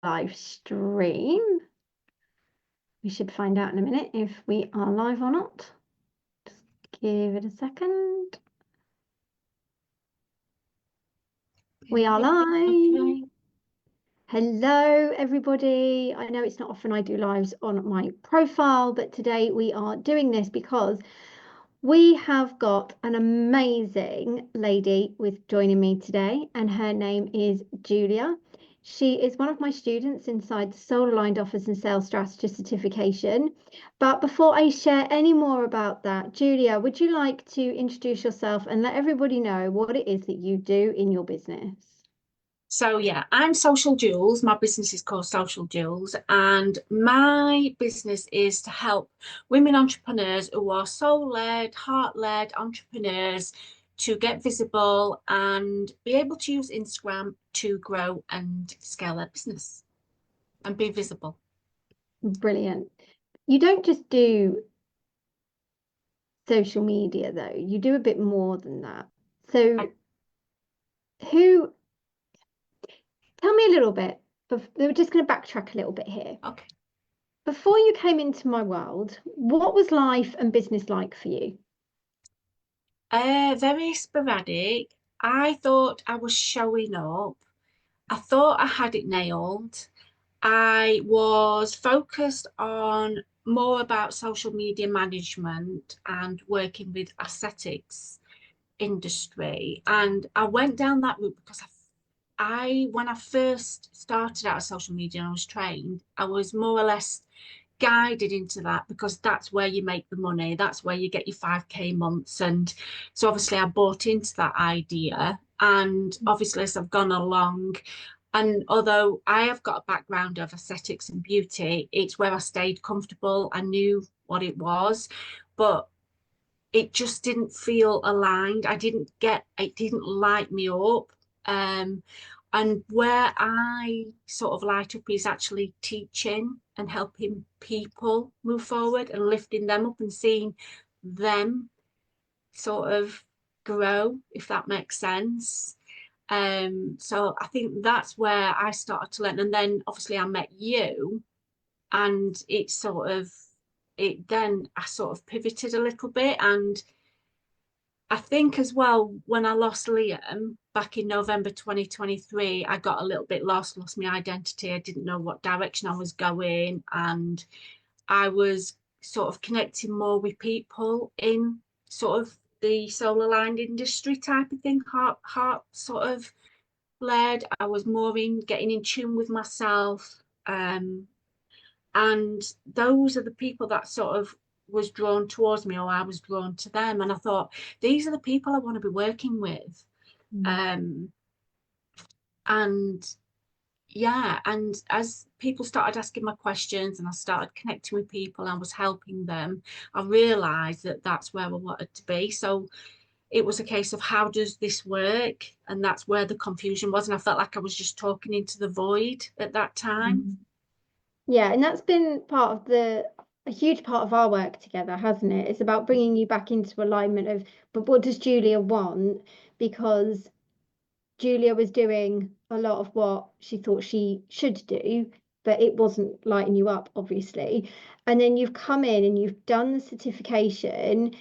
live stream. We should find out in a minute if we are live or not. Just give it a second. We are live. Okay. Hello, everybody. I know it's not often I do lives on my profile, but today we are doing this because we have got an amazing lady with joining me today, and her name is Julia. She is one of my students inside the Soul Aligned Offers and Sales Strategist certification. But before I share any more about that, Julia, would you like to introduce yourself and let everybody know what it is that you do in your business? So yeah, I'm Social Jewels. My business is called Social Jewels, and my business is to help women entrepreneurs who are soul-led, heart-led entrepreneurs to get visible and be able to use Instagram to grow and scale their business and be visible. Brilliant. You don't just do social media, though. You do a bit more than that. So, who tell me a little bit. We're just going to backtrack a little bit here. Okay. Before you came into my world, what was life and business like for you? Very sporadic. I thought I was showing up. I thought I had it nailed. I was focused on more about social media management and working with aesthetics industry. And I went down that route because when I first started out of social media and I was trained, I was more or less guided into that because that's where you make the money, that's where you get your 5k months. And so obviously I bought into that idea, and obviously as I've gone along, and although I have got a background of aesthetics and beauty, it's where I stayed comfortable. I knew what it was, but it just didn't feel aligned. It didn't light me up. Um, and where I sort of light up is actually teaching and helping people move forward and lifting them up and seeing them sort of grow, if that makes sense. So I think that's where I started to learn. And then obviously I met you, and then I sort of pivoted a little bit. And I think as well, when I lost Liam back in November 2023, I got a little bit lost my identity. I didn't know what direction I was going. And I was sort of connecting more with people in sort of the soul aligned industry type of thing, heart sort of led. I was more in getting in tune with myself. And those are the people that sort of was drawn towards me, or I was drawn to them. And I thought, these are the people I want to be working with. Um, and yeah, and as people started asking my questions and I started connecting with people and I was helping them, I realized that that's where I wanted to be. So it was a case of, how does this work? And that's where the confusion was. And I felt like I was just talking into the void at that time. Yeah, and that's been part of a huge part of our work together, hasn't it? It's about bringing you back into alignment of, but what does Julia want? Because Julia was doing a lot of what she thought she should do, but it wasn't lighting you up, obviously. And then you've come in and you've done the certification.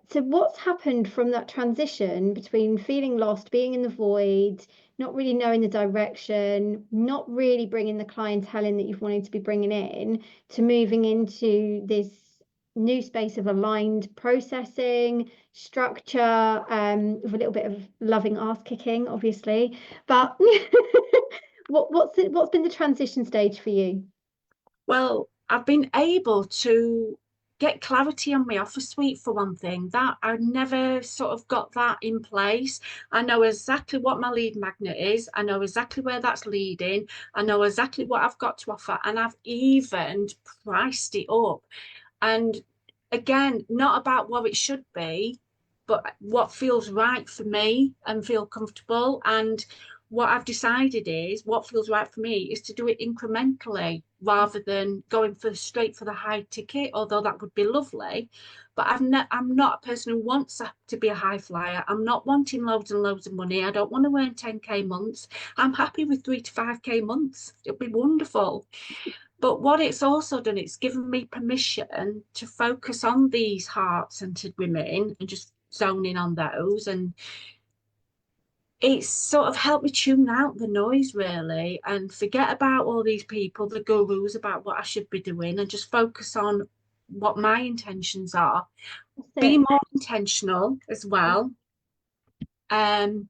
So, what's happened from that transition between feeling lost, being in the void, not really knowing the direction, not really bringing the clientele in that you've wanted to be bringing in, to moving into this new space of aligned processing, structure, with a little bit of loving ass kicking, obviously. But what's been the transition stage for you? Well, I've been able to get clarity on my offer suite for one thing. That I never sort of got that in place. I know exactly what my lead magnet is. I know exactly where that's leading. I know exactly what I've got to offer. And I've even priced it up. And again, not about what it should be, but what feels right for me and feel comfortable. And what I've decided is what feels right for me is to do it incrementally rather than going for straight for the high ticket, although that would be lovely. But I'm not a person who wants to be a high flyer. I'm not wanting loads and loads of money. I don't want to earn 10K months. I'm happy with 3 to 5K months. It'll be wonderful. But what it's also done, it's given me permission to focus on these heart-centered women and just zone in on those. And it's sort of helped me tune out the noise really and forget about all these people, the gurus about what I should be doing, and just focus on what my intentions are. That's Be it. more intentional as well. Um,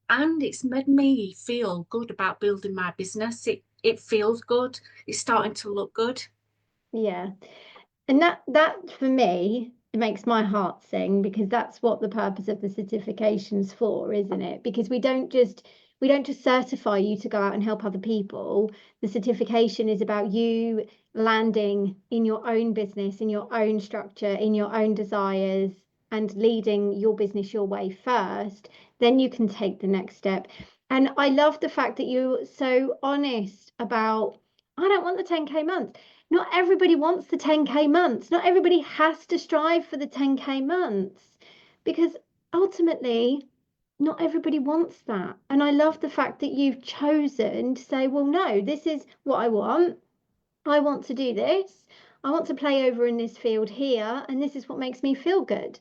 and it's made me feel good about building my business. It feels good. It's starting to look good. Yeah. And that for me, it makes my heart sing because that's what the purpose of the certification's for, isn't it? Because we don't just certify you to go out and help other people. The certification is about you landing in your own business, in your own structure, in your own desires, and leading your business your way first. Then you can take the next step. And I love the fact that you're so honest about, I don't want the 10K month. Not everybody wants the 10K months. Not everybody has to strive for the 10K months because ultimately, not everybody wants that. And I love the fact that you've chosen to say, well, no, this is what I want. I want to do this. I want to play over in this field here. And this is what makes me feel good.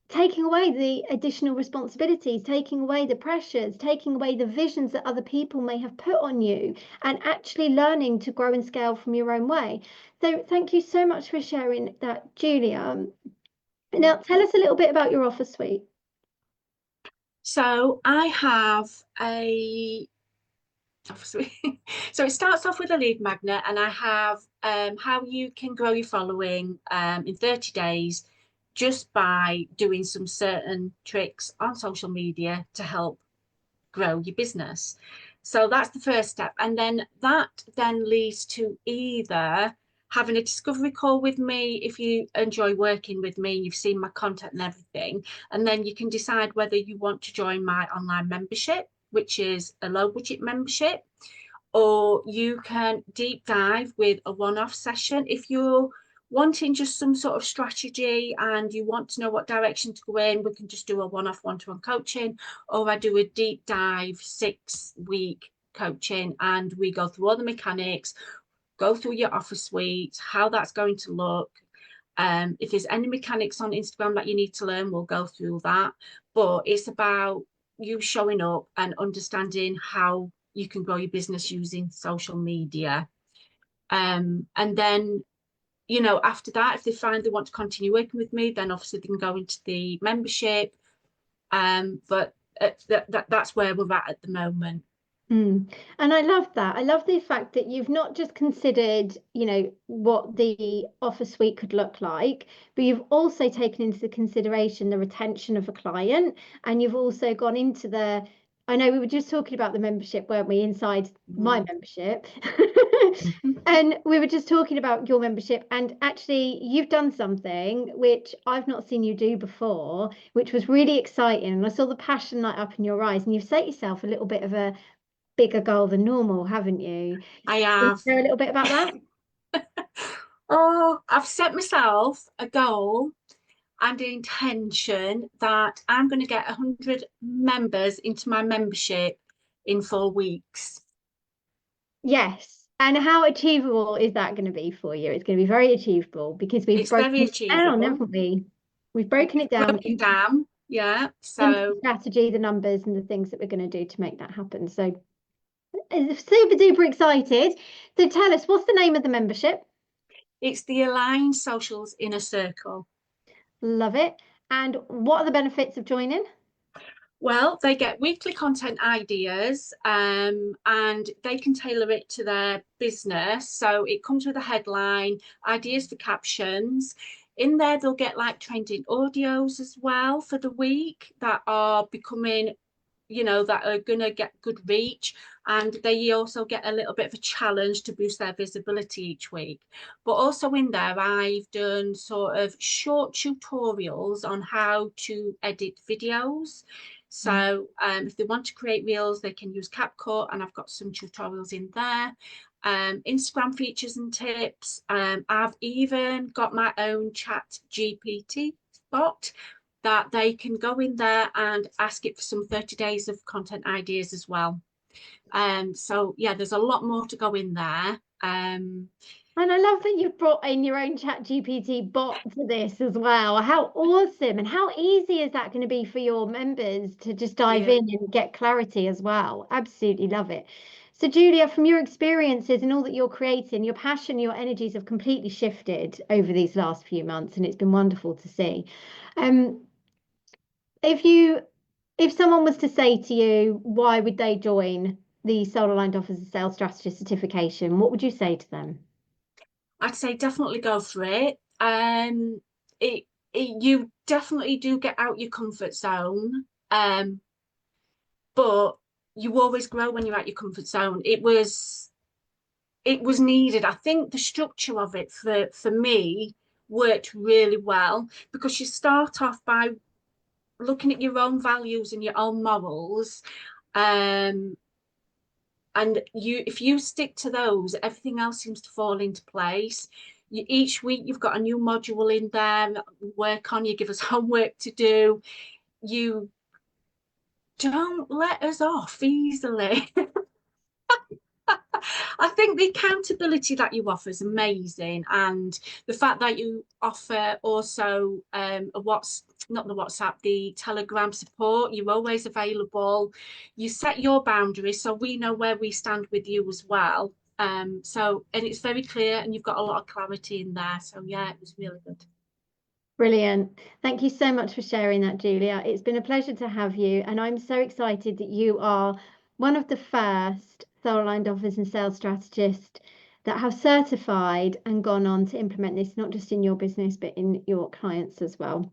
Taking away the additional responsibilities, taking away the pressures, taking away the visions that other people may have put on you, and actually learning to grow and scale from your own way. So, thank you so much for sharing that, Julia. Now, tell us a little bit about your offer suite. So I have a so it starts off with a lead magnet, and I have how you can grow your following in 30 days just by doing some certain tricks on social media to help grow your business. So that's the first step. And then that then leads to either having a discovery call with me if you enjoy working with me, you've seen my content and everything. And then you can decide whether you want to join my online membership, which is a low budget membership, or you can deep dive with a one-off session. If you're wanting just some sort of strategy and you want to know what direction to go in, we can just do a one-off one-to-one coaching, or I do a deep dive 6-week coaching and we go through all the mechanics, go through your offer suite, how that's going to look. If there's any mechanics on Instagram that you need to learn, we'll go through that. But it's about you showing up and understanding how you can grow your business using social media. And then, after that, if they find they want to continue working with me, then obviously they can go into the membership. But that's where we're at the moment. Mm. And I love that. I love the fact that you've not just considered, what the offer suite could look like, but you've also taken into consideration the retention of a client. And you've also gone into I know we were just talking about the membership, weren't we, inside my membership? And we were just talking about your membership, and actually, you've done something which I've not seen you do before, which was really exciting. And I saw the passion light up in your eyes, and you've set yourself a little bit of a bigger goal than normal, haven't you? I Can you have. share a little bit about that? Oh, I've set myself a goal and intention that I'm going to get 100 members into my membership in 4 weeks. Yes. And how achievable is that going to be for you? It's going to be very achievable because we've It's broken very it down, achievable. haven't we? We've broken it down Broken down, yeah. into the So strategy, the numbers, and the things that we're going to do to make that happen. So, super duper excited. So, tell us, what's the name of the membership? it's the Align Socials Inner Circle. Love it. And what are the benefits of joining? Well, they get weekly content ideas and they can tailor it to their business. So it comes with a headline, ideas for captions. In there, they'll get like trending audios as well for the week that are becoming, that are going to get good reach. And they also get a little bit of a challenge to boost their visibility each week. But also in there, I've done sort of short tutorials on how to edit videos. So if they want to create reels, they can use CapCut, and I've got some tutorials in there. Instagram features and tips. I've even got my own chat GPT bot that they can go in there and ask it for some 30 days of content ideas as well. So yeah, there's a lot more to go in there. And I love that you've brought in your own chat GPT bot to this as well. How awesome. And how easy is that going to be for your members to just dive Yeah. in and get clarity as well? Absolutely love it. So, Julia, from your experiences and all that you're creating, your passion, your energies have completely shifted over these last few months, and it's been wonderful to see. Um, if you, if someone was to say to you, why would they join the Solar Aligned Offers Sales Strategist certification? What would you say to them? I'd say definitely go for it. It, you definitely do get out your comfort zone, but you always grow when you're at your comfort zone. It was needed. I think the structure of it for me worked really well, because you start off by looking at your own values and your own morals, um, and if you stick to those, everything else seems to fall into place. Each week you've got a new module in there that we work on. You give us homework to do. You don't let us off easily. I think the accountability that you offer is amazing, and the fact that you offer also a not the WhatsApp, the Telegram support. You're always available. You set your boundaries, so we know where we stand with you as well. And it's very clear, and you've got a lot of clarity in there. So yeah, it was really good. Brilliant. Thank you so much for sharing that, Julia. It's been a pleasure to have you, and I'm so excited that you are one of the first soul aligned offers and sales strategists that have certified and gone on to implement this, not just in your business, but in your clients as well.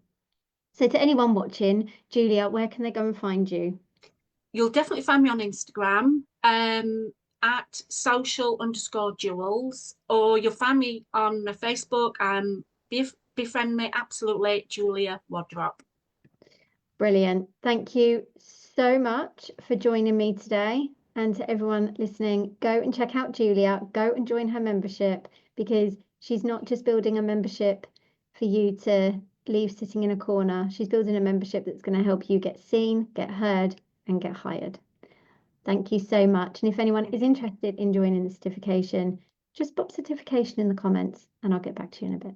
So, to anyone watching, Julia, where can they go and find you? You'll definitely find me on Instagram, at social_jewels, or you'll find me on Facebook. Befriend me, absolutely, Julia Wardrop. Brilliant. Thank you so much for joining me today. And to everyone listening, go and check out Julia, go and join her membership, because she's not just building a membership for you to leave sitting in a corner. She's building a membership that's going to help you get seen, get heard, and get hired. Thank you so much. And if anyone is interested in joining the certification, just pop certification in the comments and I'll get back to you in a bit.